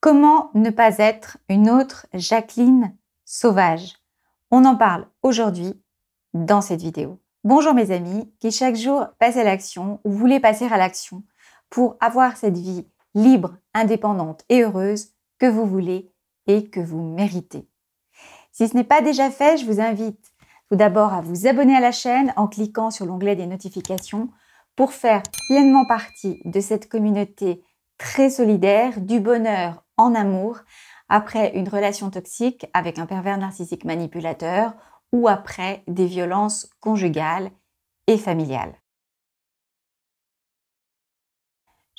Comment ne pas être une autre Jacqueline sauvage? On en parle aujourd'hui dans cette vidéo. Bonjour mes amis qui chaque jour passent à l'action ou voulaient passer à l'action pour avoir cette vie libre, indépendante et heureuse que vous voulez et que vous méritez. Si ce n'est pas déjà fait, je vous invite tout d'abord à vous abonner à la chaîne en cliquant sur l'onglet des notifications pour faire pleinement partie de cette communauté très solidaire du bonheur en amour après une relation toxique avec un pervers narcissique manipulateur ou après des violences conjugales et familiales.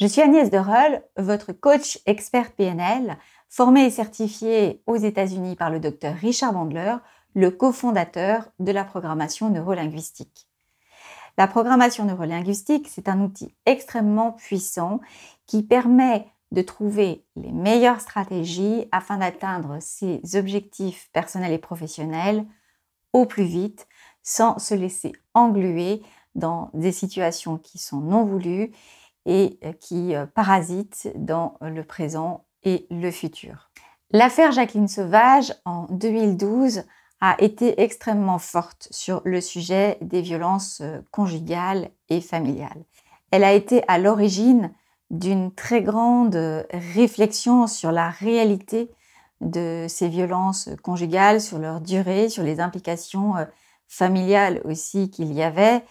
Je suis Agnès Dereul, votre coach expert PNL, formée et certifiée aux États-Unis par le docteur Richard Bandler, le cofondateur de la programmation neurolinguistique. La programmation neurolinguistique, c'est un outil extrêmement puissant qui permet de trouver les meilleures stratégies afin d'atteindre ses objectifs personnels et professionnels au plus vite, sans se laisser engluer dans des situations qui sont non voulues et qui parasitent dans le présent et le futur. L'affaire Jacqueline Sauvage en 2012 a été extrêmement forte sur le sujet des violences conjugales et familiales. Elle a été à l'origine d'une très grande réflexion sur la réalité de ces violences conjugales, sur leur durée, sur les implications familiales aussi qu'il y avait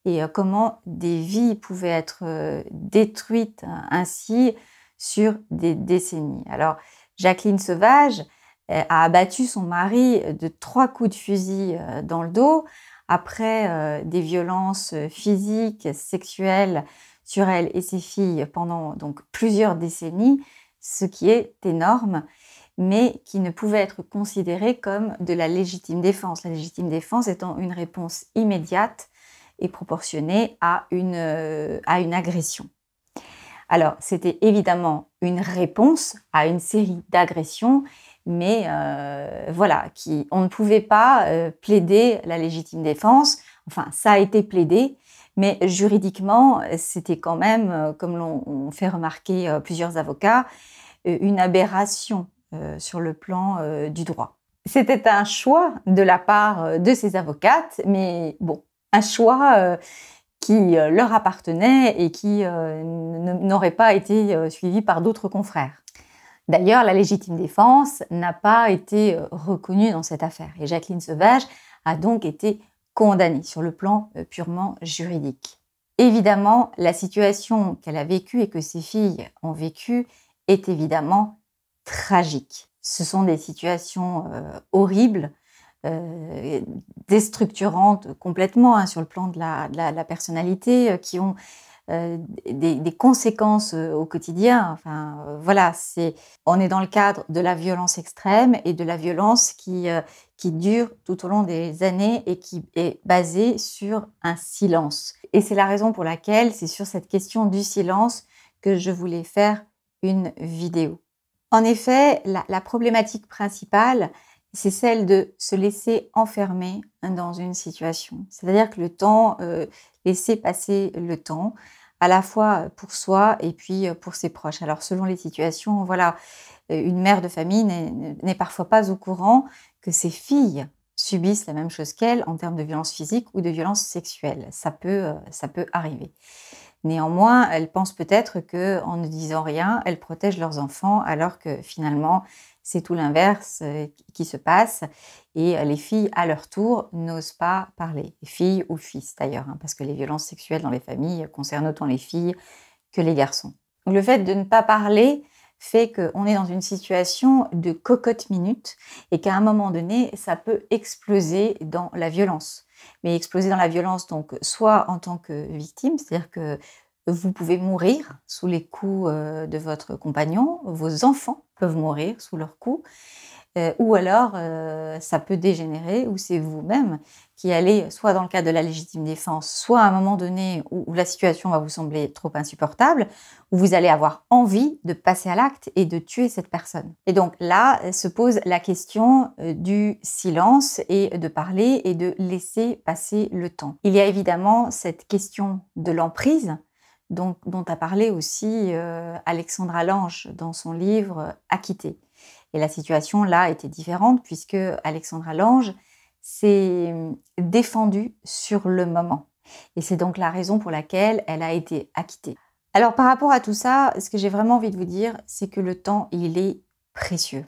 et comment des vies pouvaient être détruites ainsi sur des décennies. Alors, Jacqueline Sauvage a abattu son mari de 3 coups de fusil dans le dos après des violences physiques, sexuelles sur elle et ses filles pendant donc plusieurs décennies, ce qui est énorme, mais qui ne pouvait être considéré comme de la légitime défense. La légitime défense étant une réponse immédiate et proportionnée à une agression. Alors, c'était évidemment une réponse à une série d'agressions, mais voilà, on ne pouvait pas plaider la légitime défense. Enfin, ça a été plaidé, mais juridiquement, c'était quand même, comme l'ont fait remarquer plusieurs avocats, une aberration sur le plan du droit. C'était un choix de la part de ces avocates, mais bon, un choix qui leur appartenait et qui n'aurait pas été suivi par d'autres confrères. D'ailleurs, la légitime défense n'a pas été reconnue dans cette affaire et Jacqueline Sauvage a donc été condamnée sur le plan purement juridique. Évidemment, la situation qu'elle a vécue et que ses filles ont vécue est évidemment tragique. Ce sont des situations horribles, déstructurantes complètement sur le plan de la personnalité, qui ont des conséquences au quotidien. Enfin, voilà, on est dans le cadre de la violence extrême et de la violence qui dure tout au long des années et qui est basée sur un silence. Et c'est la raison pour laquelle c'est sur cette question du silence que je voulais faire une vidéo. En effet, la problématique principale, c'est celle de se laisser enfermer dans une situation. C'est-à-dire que le temps, laisser passer le temps, à la fois pour soi et puis pour ses proches. Alors selon les situations, voilà, une mère de famille n'est parfois pas au courant que ses filles subissent la même chose qu'elle en termes de violence physique ou de violence sexuelle. Ça peut arriver. Néanmoins, elles pensent peut-être qu'en ne disant rien, elles protègent leurs enfants, alors que finalement, c'est tout l'inverse qui se passe. Et les filles, à leur tour, n'osent pas parler. Filles ou fils d'ailleurs, parce que les violences sexuelles dans les familles concernent autant les filles que les garçons. Donc, le fait de ne pas parler fait qu'on est dans une situation de cocotte-minute et qu'à un moment donné, ça peut exploser dans la violence. Mais exploser dans la violence, donc, soit en tant que victime, c'est-à-dire que vous pouvez mourir sous les coups de votre compagnon, vos enfants peuvent mourir sous leurs coups, ou alors ça peut dégénérer, ou c'est vous-même qui allez, soit dans le cadre de la légitime défense, soit à un moment donné où la situation va vous sembler trop insupportable, où vous allez avoir envie de passer à l'acte et de tuer cette personne. Et donc là se pose la question du silence et de parler et de laisser passer le temps. Il y a évidemment cette question de l'emprise dont a parlé aussi Alexandra Lange dans son livre « Acquittée ». Et la situation là était différente puisque Alexandra Lange s'est défendue sur le moment. Et c'est donc la raison pour laquelle elle a été acquittée. Alors par rapport à tout ça, ce que j'ai vraiment envie de vous dire, c'est que le temps, il est précieux.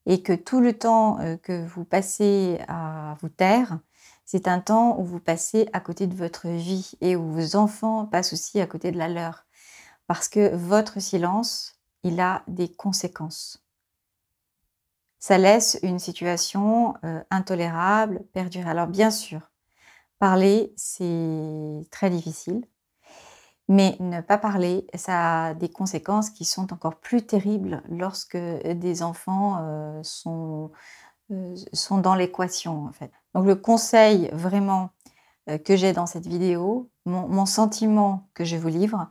Et que tout le temps que vous passez à vous taire, c'est un temps où vous passez à côté de votre vie et où vos enfants passent aussi à côté de la leur. Parce que votre silence, il a des conséquences. Ça laisse une situation intolérable, perdurer. Alors bien sûr, parler, c'est très difficile. Mais ne pas parler, ça a des conséquences qui sont encore plus terribles lorsque des enfants sont dans l'équation, en fait. Donc le conseil vraiment que j'ai dans cette vidéo, mon sentiment que je vous livre,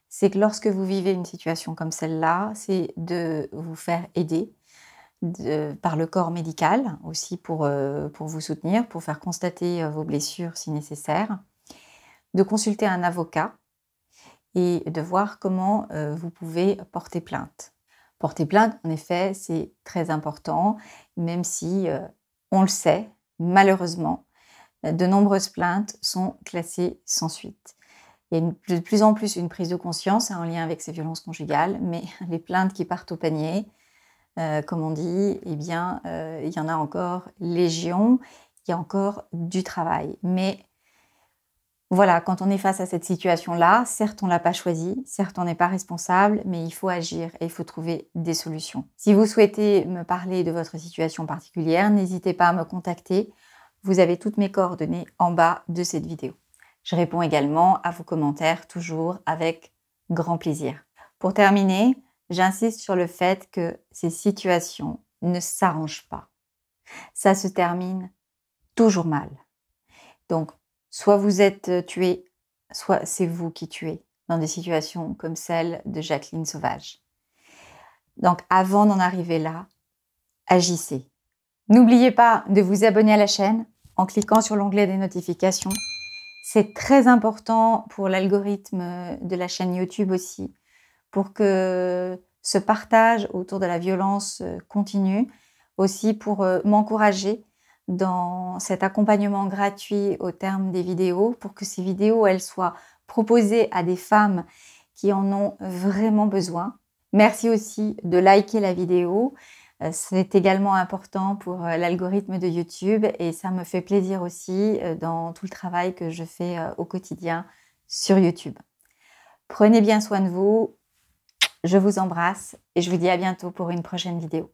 c'est que lorsque vous vivez une situation comme celle-là, c'est de vous faire aider par le corps médical, aussi pour vous soutenir, pour faire constater vos blessures si nécessaire, de consulter un avocat, et de voir comment vous pouvez porter plainte. Porter plainte, en effet, c'est très important, même si, on le sait, malheureusement, de nombreuses plaintes sont classées sans suite. Il y a de plus en plus une prise de conscience en lien avec ces violences conjugales, mais les plaintes qui partent au panier, comme on dit, eh bien, il y en a encore légion, il y a encore du travail. Mais voilà, quand on est face à cette situation-là, certes, on ne l'a pas choisie, certes, on n'est pas responsable, mais il faut agir et il faut trouver des solutions. Si vous souhaitez me parler de votre situation particulière, n'hésitez pas à me contacter. Vous avez toutes mes coordonnées en bas de cette vidéo. Je réponds également à vos commentaires, toujours avec grand plaisir. Pour terminer, j'insiste sur le fait que ces situations ne s'arrangent pas. Ça se termine toujours mal. Donc, soit vous êtes tué, soit c'est vous qui tuez dans des situations comme celle de Jacqueline Sauvage. Donc, avant d'en arriver là, agissez. N'oubliez pas de vous abonner à la chaîne en cliquant sur l'onglet des notifications. C'est très important pour l'algorithme de la chaîne YouTube aussi, pour que ce partage autour de la violence continue, aussi pour m'encourager dans cet accompagnement gratuit au terme des vidéos, pour que ces vidéos elles soient proposées à des femmes qui en ont vraiment besoin. Merci aussi de liker la vidéo. C'est également important pour l'algorithme de YouTube et ça me fait plaisir aussi dans tout le travail que je fais au quotidien sur YouTube. Prenez bien soin de vous, je vous embrasse et je vous dis à bientôt pour une prochaine vidéo.